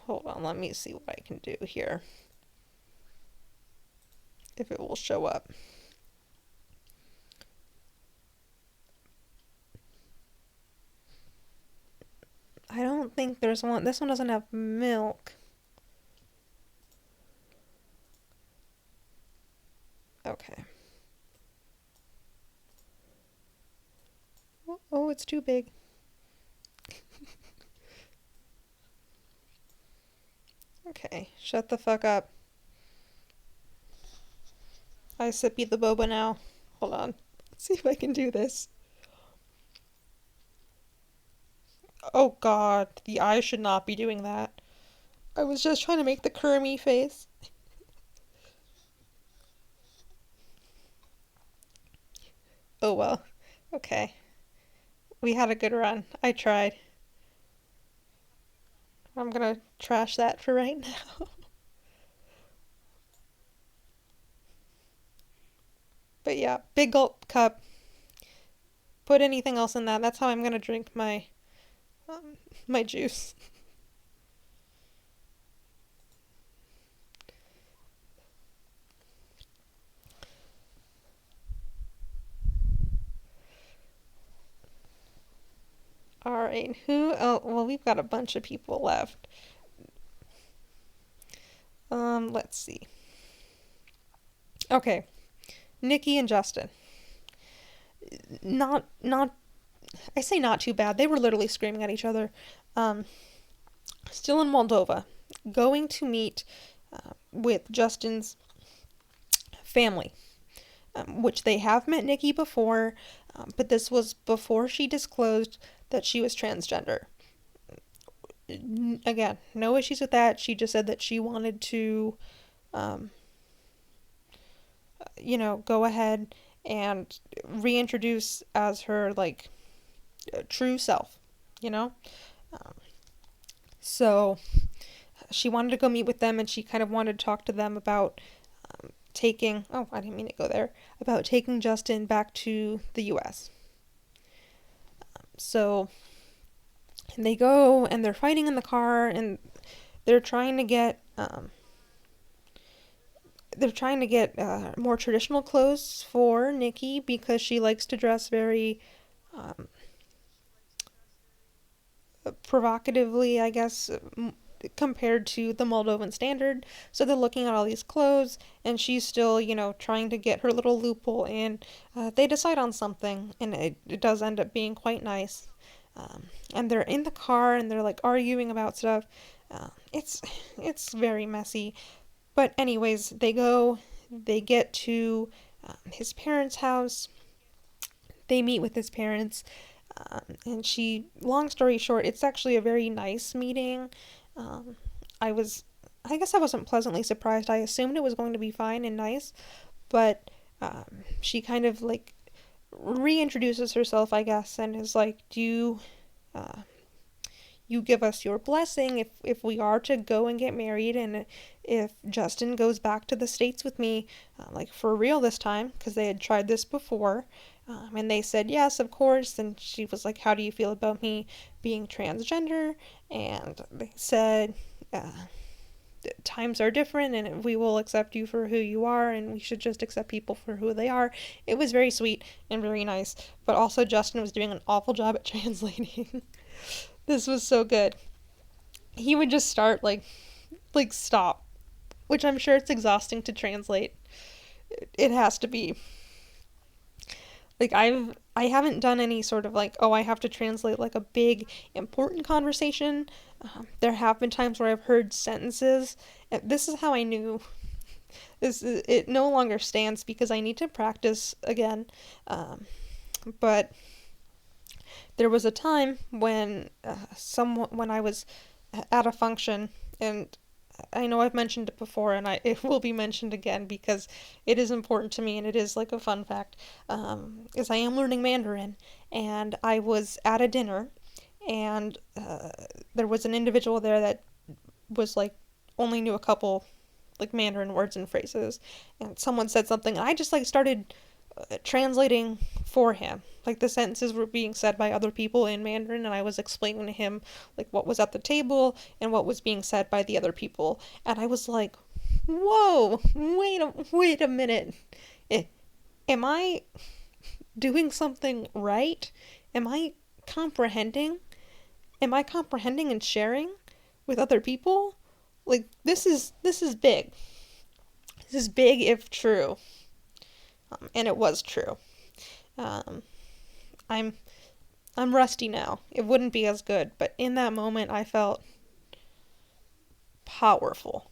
Hold on, let me see what I can do here. If it will show up. I don't think there's one. This one doesn't have milk. Okay. Oh, it's too big. Okay, shut the fuck up. I sippy the boba now. Hold on. Let's see if I can do this. Oh god, the eye should not be doing that. I was just trying to make the Kermie face. Oh well. Okay. We had a good run. I tried. I'm gonna trash that for right now. But yeah, big gulp cup. Put anything else in that. That's how I'm gonna drink my juice. All right, who? Oh, well, we've got a bunch of people left. Let's see. Okay, Nikki and Justin. Not. I say not too bad. They were literally screaming at each other. Um, Still in Moldova, going to meet with Justin's family, which they have met Nikki before, but this was before she disclosed that she was transgender. Again, no issues with that. She just said that she wanted to, um, go ahead and reintroduce as her, like, true self, you know? Um, so she wanted to go meet with them, and she kind of wanted to talk to them about taking, oh, I didn't mean to go there, about taking Justin back to the US. So and they go and they're fighting in the car, and they're trying to get more traditional clothes for Nikki because she likes to dress very um, provocatively, I guess, compared to the Moldovan standard. So they're looking at all these clothes, and she's still, trying to get her little loophole in. They decide on something, and it does end up being quite nice. And they're in the car, and they're like arguing about stuff. It's very messy. But anyways, they get to his parents' house. They meet with his parents. And long story short, it's actually a very nice meeting. I guess I wasn't pleasantly surprised. I assumed it was going to be fine and nice, but she kind of like reintroduces herself, I guess, and is like, do you give us your blessing if we are to go and get married, and if Justin goes back to the States with me, like for real this time, because they had tried this before. And they said, yes, of course. And she was like, how do you feel about me being transgender? And they said, times are different, and we will accept you for who you are, and we should just accept people for who they are. It was very sweet and very nice. But also Justin was doing an awful job at translating. This was so good. He would just start like stop, which I'm sure it's exhausting to translate. It has to be. Like I haven't done any sort of like, oh, I have to translate like a big important conversation. There have been times where I've heard sentences. And this is how I knew it no longer stands because I need to practice again. But there was a time when when I was at a function, and I know I've mentioned it before, and it will be mentioned again because it is important to me, and it is like a fun fact. Is I am learning Mandarin, and I was at a dinner, and there was an individual there that was like only knew a couple like Mandarin words and phrases, and someone said something, and I just like started translating for him. Like the sentences were being said by other people in Mandarin, and I was explaining to him like what was at the table and what was being said by the other people. And I was like, "Whoa, wait a minute. Am I doing something right? Am I comprehending? Am I comprehending and sharing with other people? Like this is big. This is big if true." And it was true. I'm rusty now. It wouldn't be as good, but in that moment I felt powerful.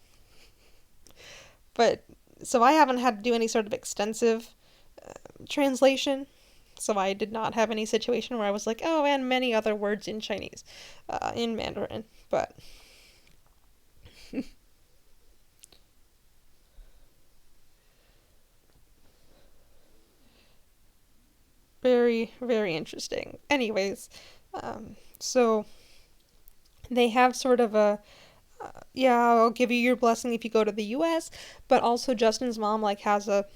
But so I haven't had to do any sort of extensive translation. So I did not have any situation where I was like, oh, and many other words in Chinese, in Mandarin. But very, very interesting. Anyways, so they have sort of a, yeah, I'll give you your blessing if you go to the US, but also Justin's mom, like, has a,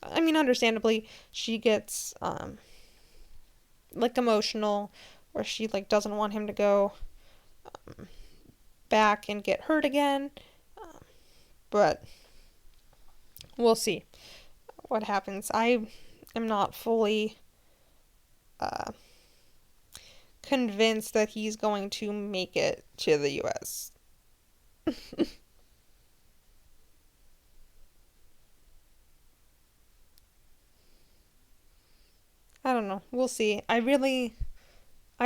I mean, understandably, she gets, like, emotional, or she, like, doesn't want him to go, back and get hurt again, but we'll see what happens. I am not fully convinced that he's going to make it to the US. I don't know. We'll see. I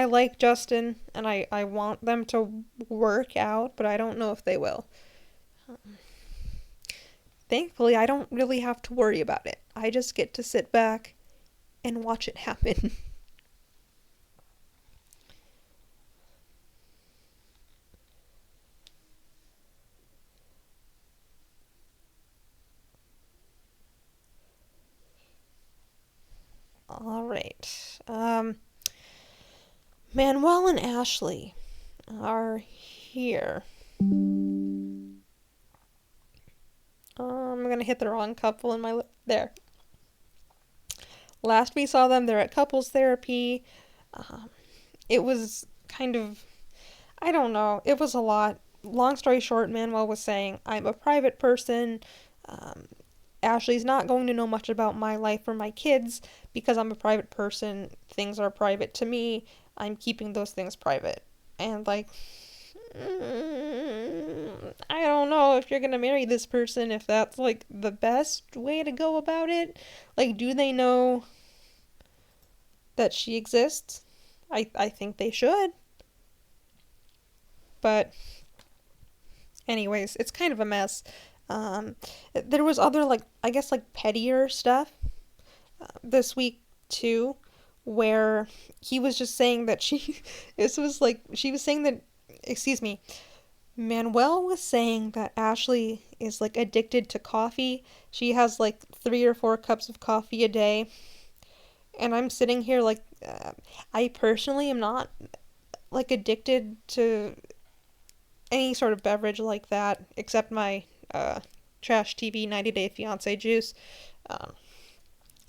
like Justin, and I want them to work out, but I don't know if they will. Thankfully, I don't really have to worry about it. I just get to sit back and watch it happen. All right. Manuel and Ashley are here. I'm gonna hit the wrong couple in my there. Last we saw them, they're at couples therapy. It was kind of, I don't know, it was a lot. Long story short, Manuel was saying, I'm a private person. Ashley's not going to know much about my life or my kids because I'm a private person. Things are private to me. I'm keeping those things private. And like, I don't know if you're gonna marry this person, if that's like the best way to go about it. Like, do they know that she exists? I think they should. But anyways, it's kind of a mess. There was other, like, I guess, like, pettier stuff this week, too, where he was just saying that she was saying that, excuse me, Manuel was saying that Ashley is, like, addicted to coffee. She has, like, 3 or 4 cups of coffee a day, and I'm sitting here, like, I personally am not, like, addicted to any sort of beverage like that, except my trash TV 90 Day Fiance juice. But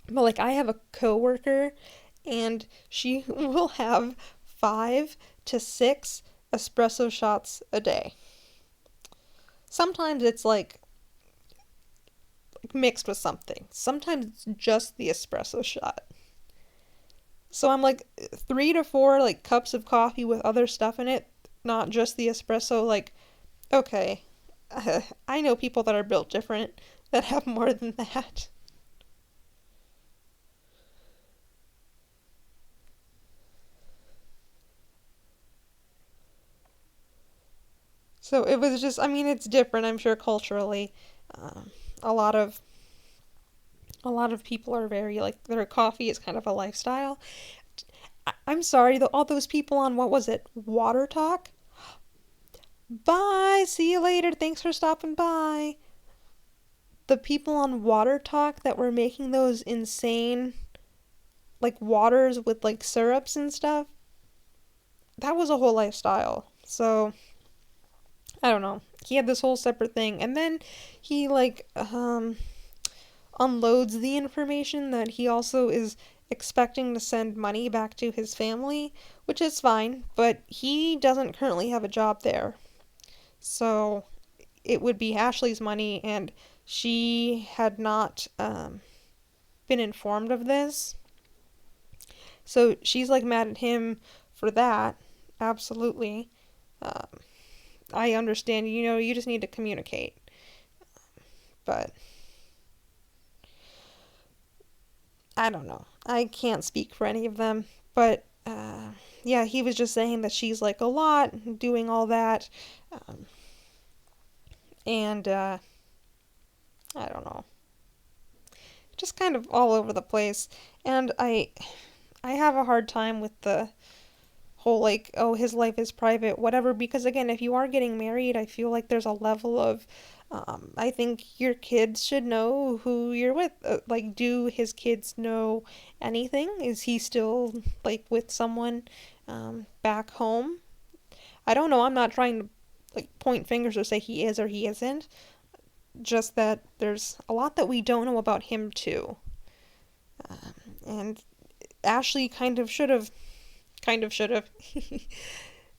like, I have a coworker, and she will have 5 to 6 espresso shots a day. Sometimes it's like mixed with something. Sometimes it's just the espresso shot. So I'm like 3 to 4 like cups of coffee with other stuff in it, not just the espresso. Like, okay, I know people that are built different that have more than that. So it was just, I mean, it's different, I'm sure, culturally. Um, a lot of a lot of people are very like their coffee is kind of a lifestyle. I'm sorry, all those people on what was it, Water Talk? Bye. See you later. Thanks for stopping by. The people on Water Talk that were making those insane like waters with like syrups and stuff. That was a whole lifestyle. So I don't know. He had this whole separate thing, and then he like unloads the information that he also is expecting to send money back to his family, which is fine, but he doesn't currently have a job there. So it would be Ashley's money, and she had not been informed of this. So she's like mad at him for that. Absolutely. Um, I understand, you just need to communicate. But I don't know. I can't speak for any of them. But yeah, he was just saying that she's like a lot, doing all that. Um, and I don't know. Just kind of all over the place. And I have a hard time with the whole like, oh, his life is private, whatever, because again, if you are getting married, I feel like there's a level of I think your kids should know who you're with. Like, do his kids know anything? Is he still like with someone back home? I don't know. I'm not trying to like point fingers or say he is or he isn't. Just that there's a lot that we don't know about him too. And Ashley kind of should have.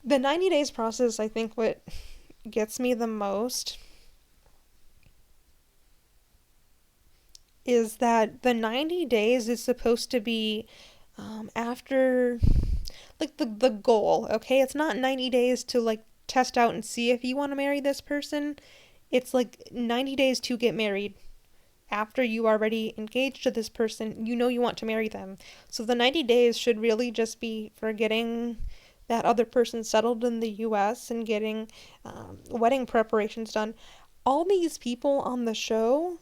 The 90 days process, I think what gets me the most is that the 90 days is supposed to be after like the goal, okay? It's not 90 days to like test out and see if you want to marry this person. It's like 90 days to get married. After you are already engaged to this person, you want to marry them. So the 90 days should really just be for getting that other person settled in the US and getting wedding preparations done. All these people on the show,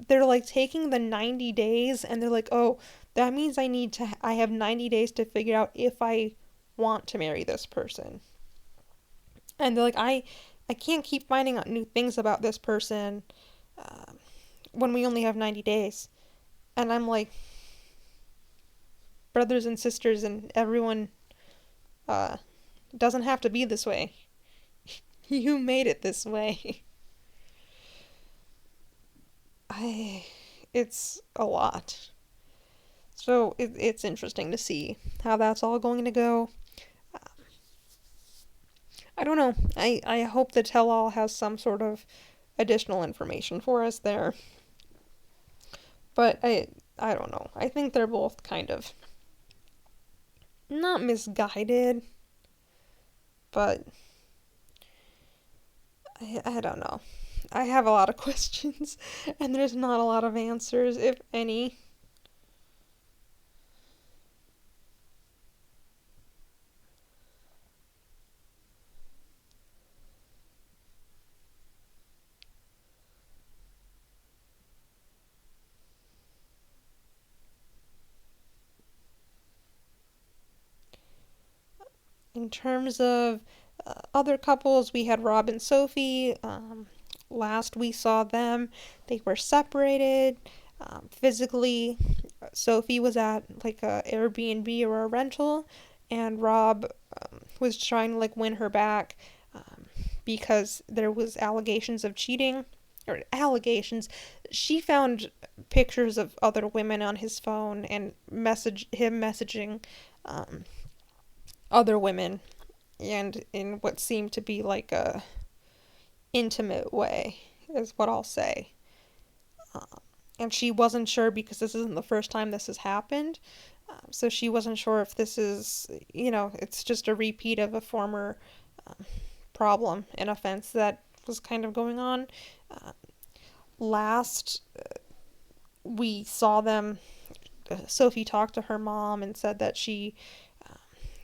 they're like taking the 90 days and they're like, oh, that means I have 90 days to figure out if I want to marry this person. And they're like, I can't keep finding out new things about this person when we only have 90 days. And I'm like, brothers and sisters and everyone, doesn't have to be this way. You made it this way. It's a lot. So it's interesting to see how that's all going to go. I don't know. I hope the tell-all has some sort of additional information for us there. But I don't know. I think they're both kind of not misguided, but I don't know. I have a lot of questions, and there's not a lot of answers, if any. In terms of other couples, we had Rob and Sophie. Last we saw them, they were separated physically. Sophie was at like a Airbnb or a rental, and Rob was trying to like win her back because there was allegations of cheating or allegations. She found pictures of other women on his phone and messaging other women, and in what seemed to be like a intimate way is what I'll say. And she wasn't sure because this isn't the first time this has happened. So she wasn't sure if this is, it's just a repeat of a former problem, an offense that was kind of going on. Last we saw them, Sophie talked to her mom and said that she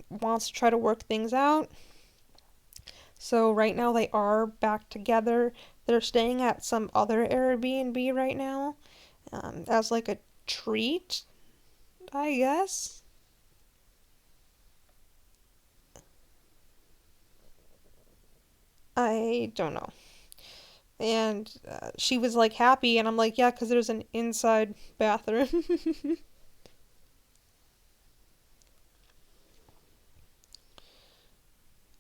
wants to try to work things out. So right now they are back together. They're staying at some other Airbnb right now, as like a treat, I guess. I don't know. And she was like happy, and I'm like, yeah, because there's an inside bathroom.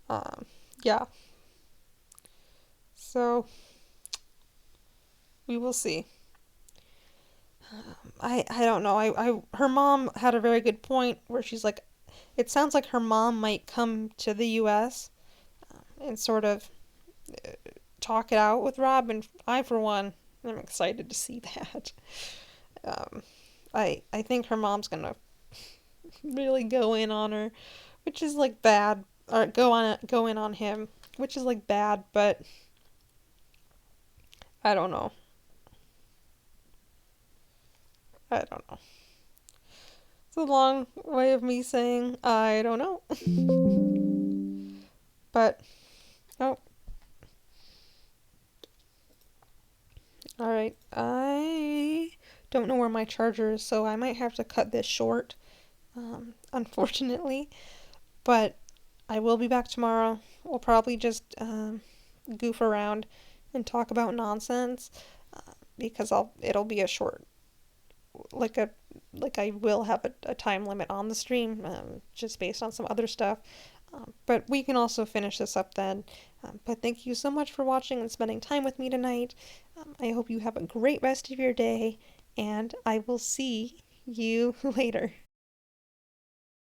um, yeah. So we will see. I don't know. Her mom had a very good point where she's like, it sounds like her mom might come to the U.S. And sort of talk it out with Rob, and I, for one, am excited to see that. Um, I think her mom's gonna really go in on her, which is like bad, or go in on him, which is like bad, but I don't know. I don't know. It's a long way of me saying I don't know. But oh, all right. I don't know where my charger is, so I might have to cut this short. Unfortunately, but I will be back tomorrow. We'll probably just goof around and talk about nonsense because it'll be a short, like a like I will have a time limit on the stream, just based on some other stuff. But we can also finish this up then. But thank you so much for watching and spending time with me tonight. I hope you have a great rest of your day, and I will see you later.